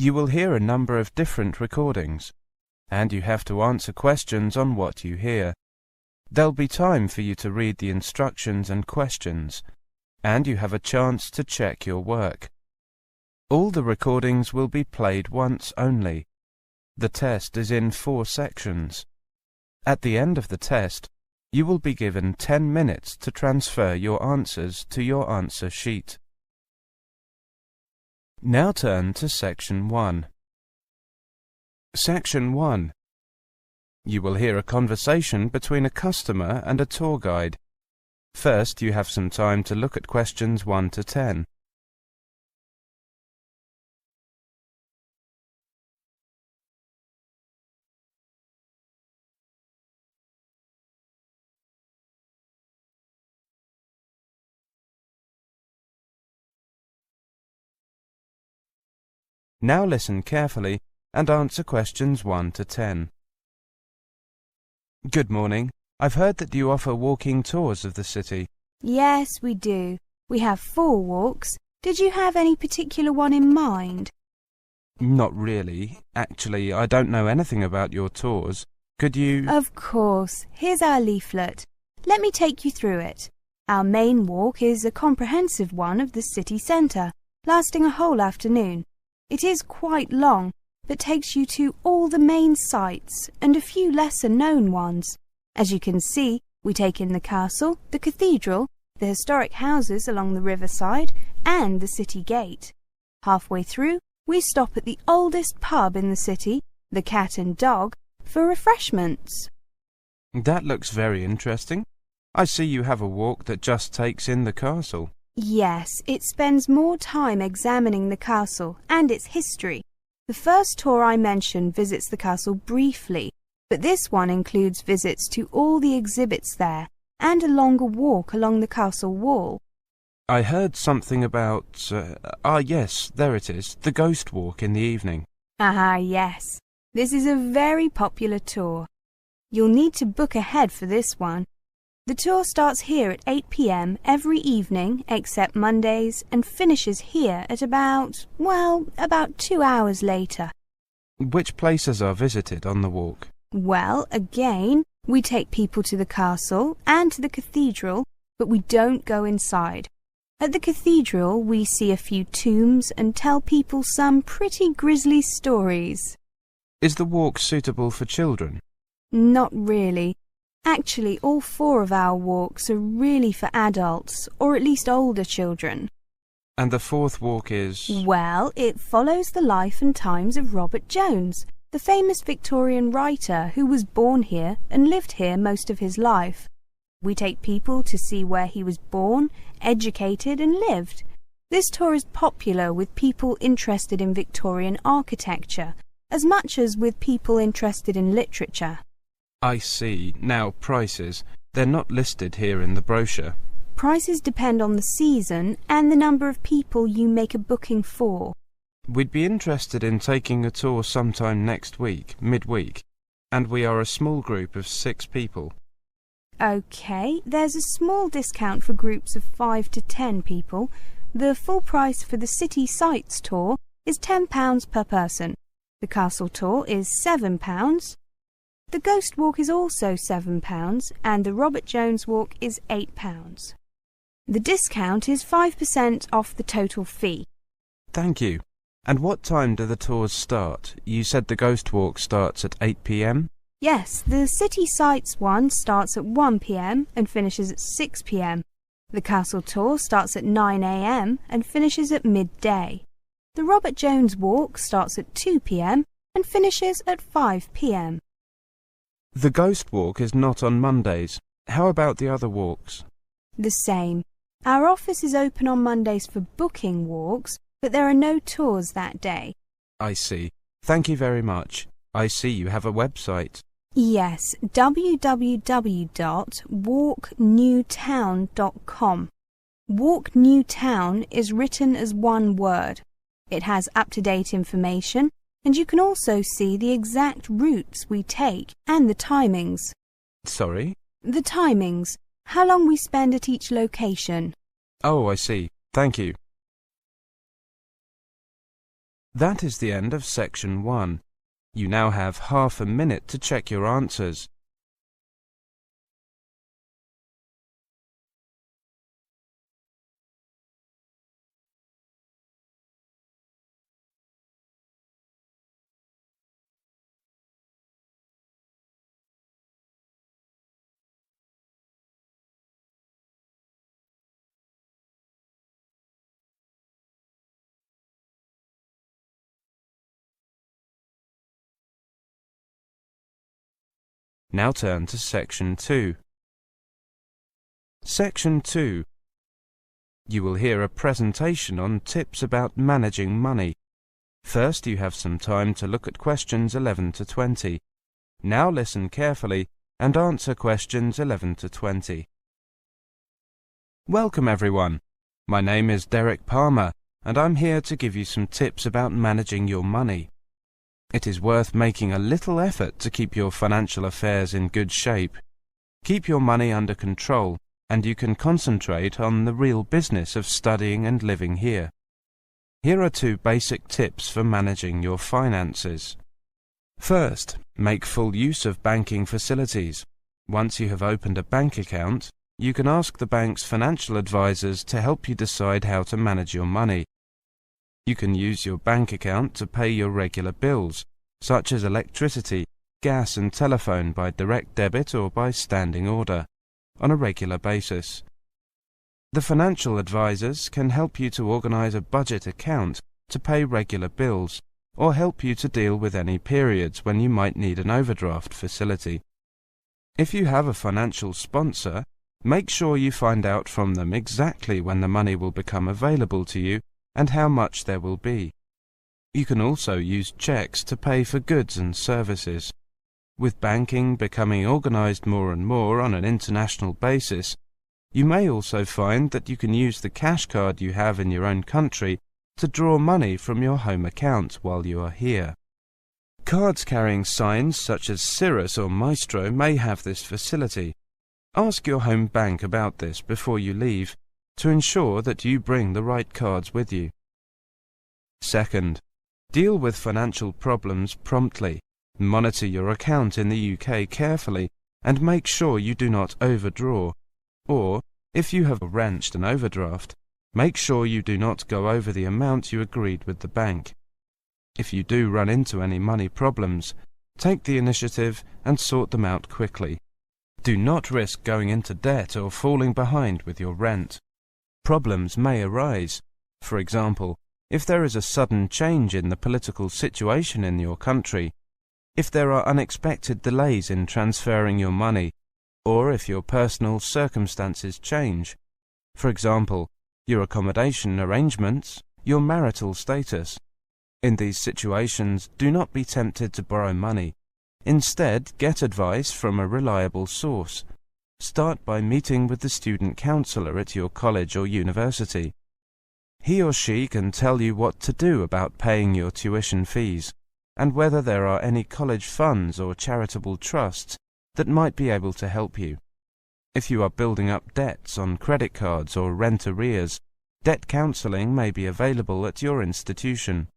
You will hear a number of different recordings, and you have to answer questions on what you hear. There'll be time for you to read the instructions and questions, and you have a chance to check your work. All the recordings will be played once only. The test is in 4 sections. At the end of the test, you will be given 10 minutes to transfer your answers to your answer sheet. Now turn to Section 1. Section 1. You will hear a conversation between a customer and a tour guide. First, you have some time to look at questions 1 to 10. Now listen carefully and answer questions 1 to 10. Good morning. I've heard that you offer walking tours of the city. Yes, we do. We have 4 walks. Did you have any particular one in mind? Not really. Actually, I don't know anything about your tours. Could you... Of course. Here's our leaflet. Let me take you through it. Our main walk is a comprehensive one of the city centre, lasting a whole afternoon. It is quite long, but takes you to all the main sites and a few lesser-known ones. As you can see, we take in the castle, the cathedral, the historic houses along the riverside, and the city gate. Halfway through, we stop at the oldest pub in the city, the Cat and Dog, for refreshments. That looks very interesting. I see you have a walk that just takes in the castle. Yes, it spends more time examining the castle and its history. The first tour I mentioned visits the castle briefly, but this one includes visits to all the exhibits there and a longer walk along the castle wall. I heard something about... yes, there it is, the ghost walk in the evening. Ah, yes. This is a very popular tour. You'll need to book ahead for this one. The tour starts here at 8 p.m. every evening except Mondays and finishes here at about 2 hours later. Which places are visited on the walk? Well, again, we take people to the castle and to the cathedral, but we don't go inside. At the cathedral, we see a few tombs and tell people some pretty grisly stories. Is the walk suitable for children? Not really. Actually, all 4 of our walks are really for adults, or at least older children. And the 4th walk is... Well, it follows the life and times of Robert Jones, the famous Victorian writer who was born here and lived here most of his life. We take people to see where he was born, educated and lived. This tour is popular with people interested in Victorian architecture, as much as with people interested in literature. I see. Now, prices. They're not listed here in the brochure. Prices depend on the season and the number of people you make a booking for. We'd be interested in taking a tour sometime next week, midweek, and we are a small group of 6 people. OK, there's a small discount for groups of 5 to 10 people. The full price for the City Sights tour is £10 per person. The castle tour is £7. The Ghost Walk is also £7 and the Robert Jones Walk is £8. The discount is 5% off the total fee. Thank you. And what time do the tours start? You said the Ghost Walk starts at 8 p.m? Yes, the City Sights one starts at 1 p.m. and finishes at 6 p.m. The Castle Tour starts at 9 a.m. and finishes at midday. The Robert Jones Walk starts at 2 p.m. and finishes at 5 p.m. The Ghost Walk is not on Mondays. How about the other walks? The same. Our office is open on Mondays for booking walks, but there are no tours that day. I see. Thank you very much. I see you have a website. Yes, www.walknewtown.com. Walk New Town is written as one word. It has up-to-date information, and you can also see the exact routes we take and the timings. Sorry? The timings. How long we spend at each location. Oh, I see. Thank you. That is the end of section 1. You now have half a minute to check your answers. Now turn to section 2. Section 2. You will hear a presentation on tips about managing money. First, you have some time to look at questions 11 to 20. Now listen carefully and answer questions 11 to 20. Welcome everyone. My name is Derek Palmer and I'm here to give you some tips about managing your money. It is worth making a little effort to keep your financial affairs in good shape. Keep your money under control, and you can concentrate on the real business of studying and living here. Here are 2 basic tips for managing your finances. First, make full use of banking facilities. Once you have opened a bank account, you can ask the bank's financial advisors to help you decide how to manage your money. You can use your bank account to pay your regular bills, such as electricity, gas and telephone by direct debit or by standing order, on a regular basis. The financial advisors can help you to organize a budget account to pay regular bills, or help you to deal with any periods when you might need an overdraft facility. If you have a financial sponsor, make sure you find out from them exactly when the money will become available to you and how much there will be. You can also use checks to pay for goods and services. With banking becoming organized more and more on an international basis, you may also find that you can use the cash card you have in your own country to draw money from your home account while you are here. Cards carrying signs such as Cirrus or Maestro may have this facility. Ask your home bank about this before you leave, to ensure that you bring the right cards with you. Second, deal with financial problems promptly. Monitor your account in the UK carefully and make sure you do not overdraw. Or, if you have arranged an overdraft, make sure you do not go over the amount you agreed with the bank. If you do run into any money problems, take the initiative and sort them out quickly. Do not risk going into debt or falling behind with your rent. Problems may arise. For example, if there is a sudden change in the political situation in your country, if there are unexpected delays in transferring your money, or if your personal circumstances change. For example, your accommodation arrangements, your marital status. In these situations, do not be tempted to borrow money. Instead, get advice from a reliable source. Start by meeting with the student counselor at your college or university. He or she can tell you what to do about paying your tuition fees, and whether there are any college funds or charitable trusts that might be able to help you. If you are building up debts on credit cards or rent arrears, debt counseling may be available at your institution.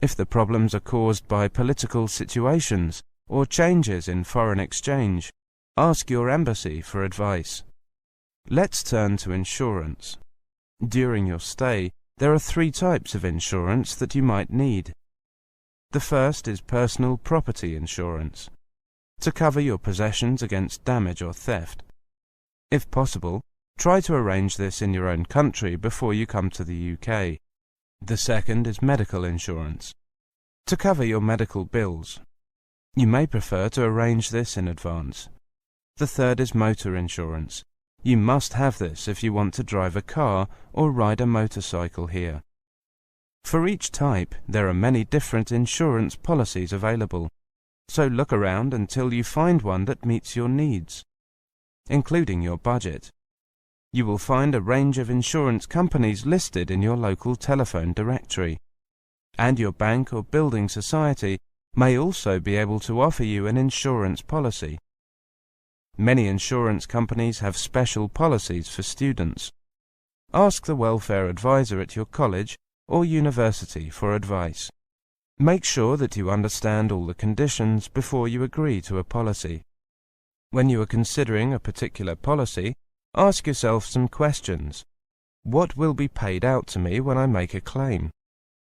If the problems are caused by political situations or changes in foreign exchange, ask your embassy for advice. Let's turn to insurance. During your stay, there are 3 types of insurance that you might need. The first is personal property insurance, to cover your possessions against damage or theft. If possible, try to arrange this in your own country before you come to the UK. The second is medical insurance, to cover your medical bills. You may prefer to arrange this in advance. The third is motor insurance. You must have this if you want to drive a car or ride a motorcycle here. For each type, there are many different insurance policies available, so look around until you find one that meets your needs, including your budget. You will find a range of insurance companies listed in your local telephone directory, and your bank or building society may also be able to offer you an insurance policy. Many insurance companies have special policies for students. Ask the welfare advisor at your college or university for advice. Make sure that you understand all the conditions before you agree to a policy. When you are considering a particular policy, ask yourself some questions. What will be paid out to me when I make a claim?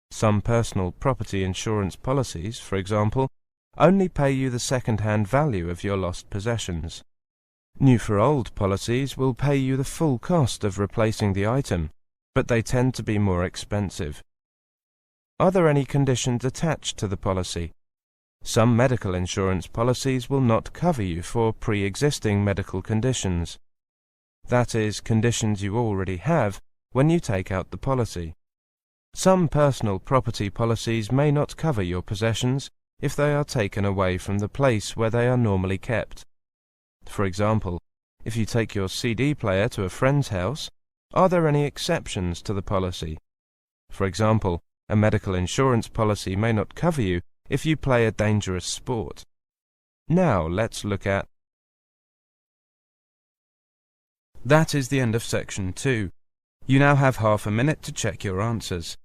Some personal property insurance policies, for example, only pay you the second-hand value of your lost possessions. New for old policies will pay you the full cost of replacing the item, but they tend to be more expensive. Are there any conditions attached to the policy? Some medical insurance policies will not cover you for pre-existing medical conditions. That is, conditions you already have when you take out the policy. Some personal property policies may not cover your possessions if they are taken away from the place where they are normally kept. For example, if you take your CD player to a friend's house, are there any exceptions to the policy? For example, a medical insurance policy may not cover you if you play a dangerous sport. Now let's look at... That is the end of section 2. You now have half a minute to check your answers.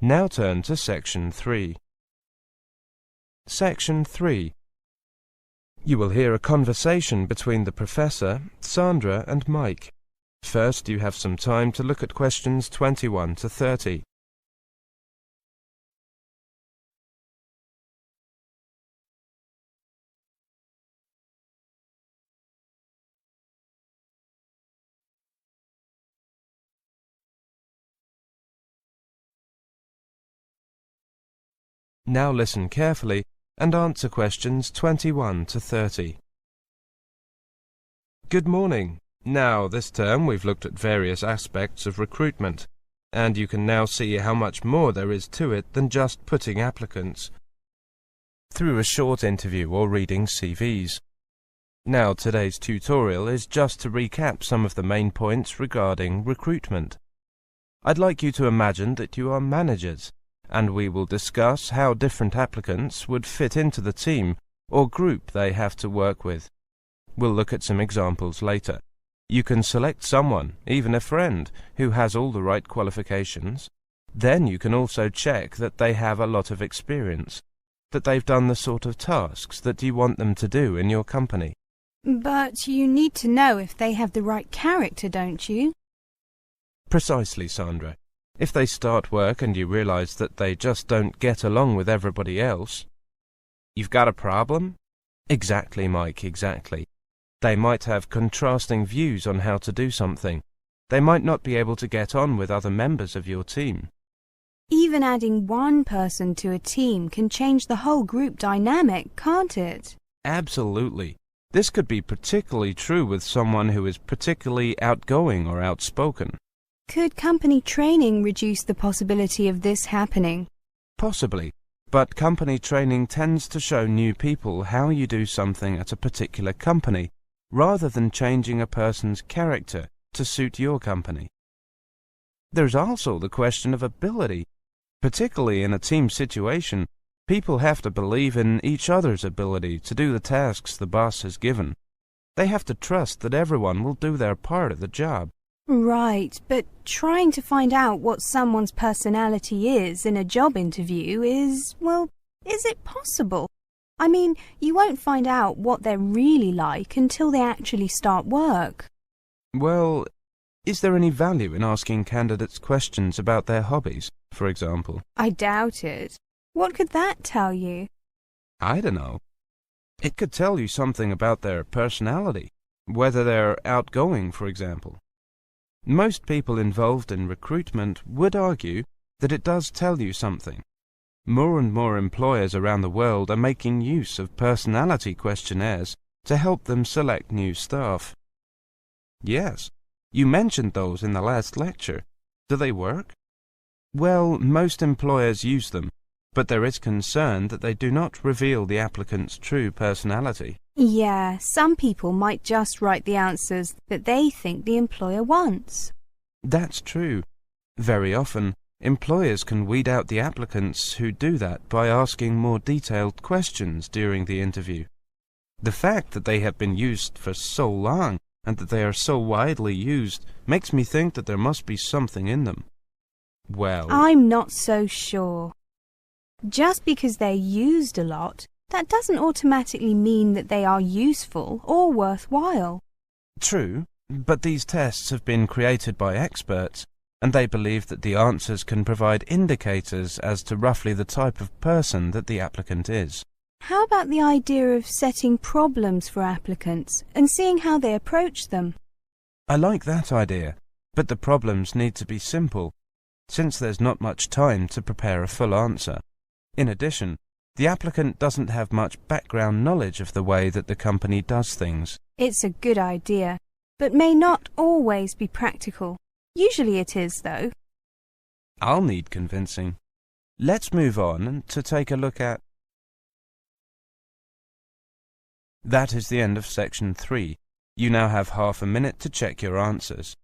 Now turn to section 3. Section 3. You will hear a conversation between the professor, Sandra and Mike. First, you have some time to look at questions 21 to 30. Now listen carefully and answer questions 21 to 30. Good morning. Now, this term we've looked at various aspects of recruitment, and you can now see how much more there is to it than just putting applicants through a short interview or reading CVs. Now, today's tutorial is just to recap some of the main points regarding recruitment. I'd like you to imagine that you are managers, and we will discuss how different applicants would fit into the team or group they have to work with. We'll look at some examples later. You can select someone, even a friend, who has all the right qualifications. Then you can also check that they have a lot of experience, that they've done the sort of tasks that you want them to do in your company. But you need to know if they have the right character, don't you? Precisely, Sandra. If they start work and you realize that they just don't get along with everybody else, you've got a problem? Exactly, Mike, exactly. They might have contrasting views on how to do something. They might not be able to get on with other members of your team. Even adding one person to a team can change the whole group dynamic, can't it? Absolutely. This could be particularly true with someone who is particularly outgoing or outspoken. Could company training reduce the possibility of this happening? Possibly, but company training tends to show new people how you do something at a particular company, rather than changing a person's character to suit your company. There's also the question of ability. Particularly in a team situation, people have to believe in each other's ability to do the tasks the boss has given. They have to trust that everyone will do their part of the job. Right, but trying to find out what someone's personality is in a job interview is it possible? I mean, you won't find out what they're really like until they actually start work. Well, is there any value in asking candidates questions about their hobbies, for example? I doubt it. What could that tell you? I don't know. It could tell you something about their personality, whether they're outgoing, for example. Most people involved in recruitment would argue that it does tell you something. More and more employers around the world are making use of personality questionnaires to help them select new staff. Yes, you mentioned those in the last lecture. Do they work? Well, most employers use them, but there is concern that they do not reveal the applicant's true personality. Yeah, some people might just write the answers that they think the employer wants. That's true. Very often, employers can weed out the applicants who do that by asking more detailed questions during the interview. The fact that they have been used for so long and that they are so widely used makes me think that there must be something in them. Well, I'm not so sure. Just because they're used a lot, that doesn't automatically mean that they are useful or worthwhile. True, but these tests have been created by experts, and they believe that the answers can provide indicators as to roughly the type of person that the applicant is. How about the idea of setting problems for applicants and seeing how they approach them? I like that idea, but the problems need to be simple, since there's not much time to prepare a full answer. In addition, the applicant doesn't have much background knowledge of the way that the company does things. It's a good idea, but may not always be practical. Usually it is, though. I'll need convincing. Let's move on to take a look at... That is the end of section 3. You now have half a minute to check your answers.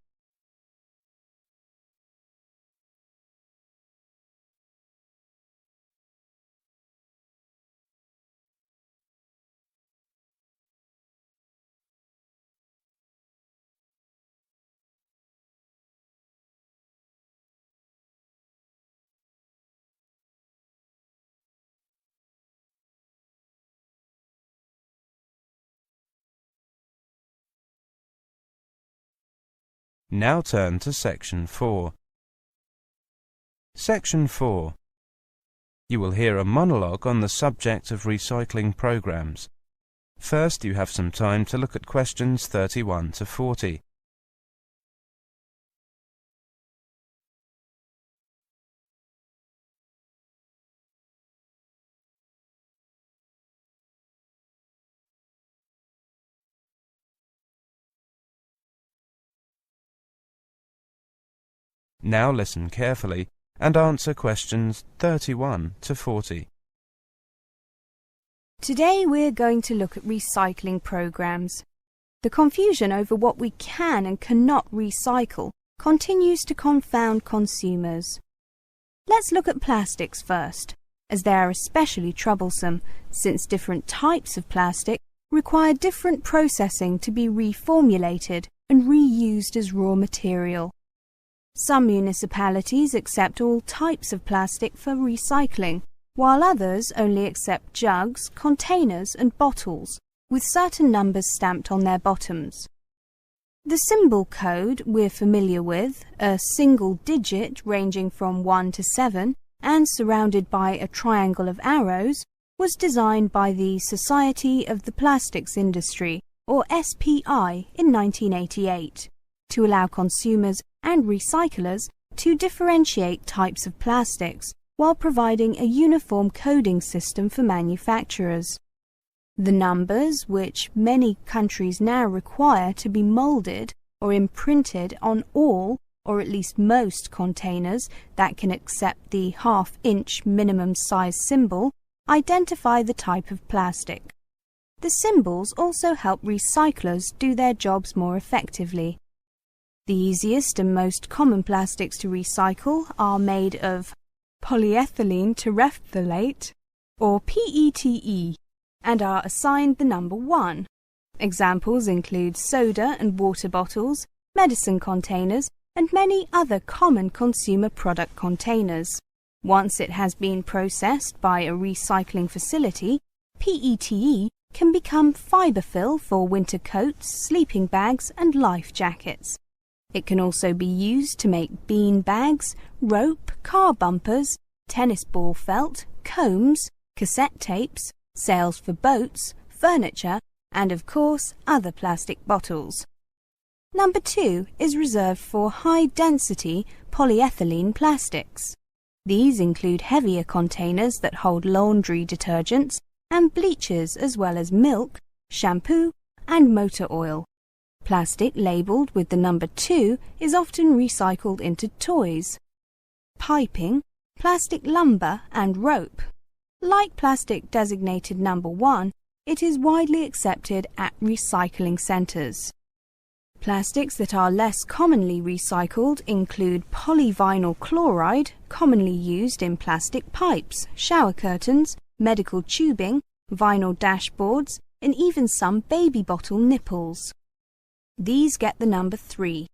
Now turn to section 4. Section 4. You will hear a monologue on the subject of recycling programs. First, you have some time to look at questions 31 to 40. Now listen carefully and answer questions 31 to 40. Today we're going to look at recycling programs. The confusion over what we can and cannot recycle continues to confound consumers. Let's look at plastics first, as they are especially troublesome, since different types of plastic require different processing to be reformulated and reused as raw material. Some municipalities accept all types of plastic for recycling, while others only accept jugs, containers and bottles, with certain numbers stamped on their bottoms. The symbol code we're familiar with, a single digit ranging from 1 to 7 and surrounded by a triangle of arrows, was designed by the Society of the Plastics Industry, or SPI, in 1988, to allow consumers and recyclers to differentiate types of plastics while providing a uniform coding system for manufacturers. The numbers, which many countries now require to be moulded or imprinted on all or at least most containers that can accept the half-inch minimum size symbol, identify the type of plastic. The symbols also help recyclers do their jobs more effectively. The easiest and most common plastics to recycle are made of polyethylene terephthalate, or PETE, and are assigned the number 1. Examples include soda and water bottles, medicine containers, and many other common consumer product containers. Once it has been processed by a recycling facility, PETE can become fiberfill for winter coats, sleeping bags, and life jackets. It can also be used to make bean bags, rope, car bumpers, tennis ball felt, combs, cassette tapes, sails for boats, furniture, and of course other plastic bottles. Number 2 is reserved for high-density polyethylene plastics. These include heavier containers that hold laundry detergents and bleachers as well as milk, shampoo, and motor oil. Plastic labelled with the number 2 is often recycled into toys. piping, plastic lumber and rope. Like plastic designated number 1, it is widely accepted at recycling centres. Plastics that are less commonly recycled include polyvinyl chloride, commonly used in plastic pipes, shower curtains, medical tubing, vinyl dashboards, and even some baby bottle nipples. These get the number 3.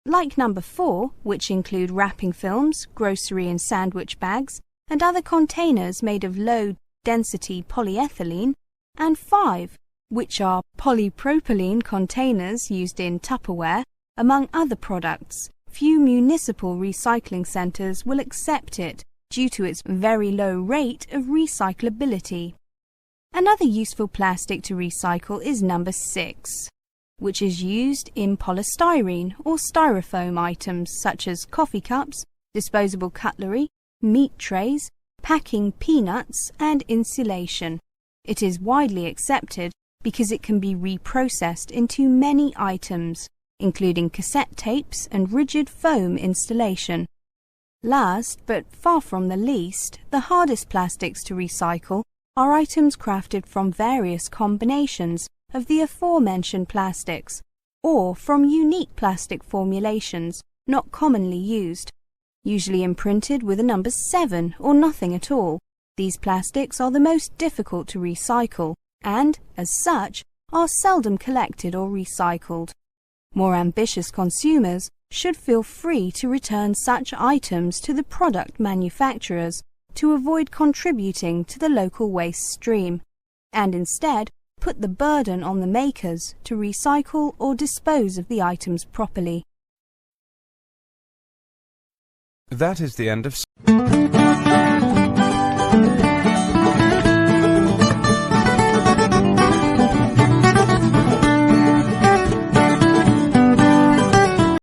Like number 4, which include wrapping films, grocery and sandwich bags, and other containers made of low-density polyethylene, and 5, which are polypropylene containers used in Tupperware, among other products. Few municipal recycling centres will accept it due to its very low rate of recyclability. Another useful plastic to recycle is number 6, which is used in polystyrene or styrofoam items such as coffee cups, disposable cutlery, meat trays, packing peanuts, and insulation. It is widely accepted because it can be reprocessed into many items, including cassette tapes and rigid foam installation. Last, but far from the least, the hardest plastics to recycle are items crafted from various combinations of the aforementioned plastics, or from unique plastic formulations not commonly used, usually imprinted with a number 7 or nothing at all. These plastics are the most difficult to recycle and, as such, are seldom collected or recycled. More ambitious consumers should feel free to return such items to the product manufacturers to avoid contributing to the local waste stream, and instead put the burden on the makers to recycle or dispose of the items properly. That is the end of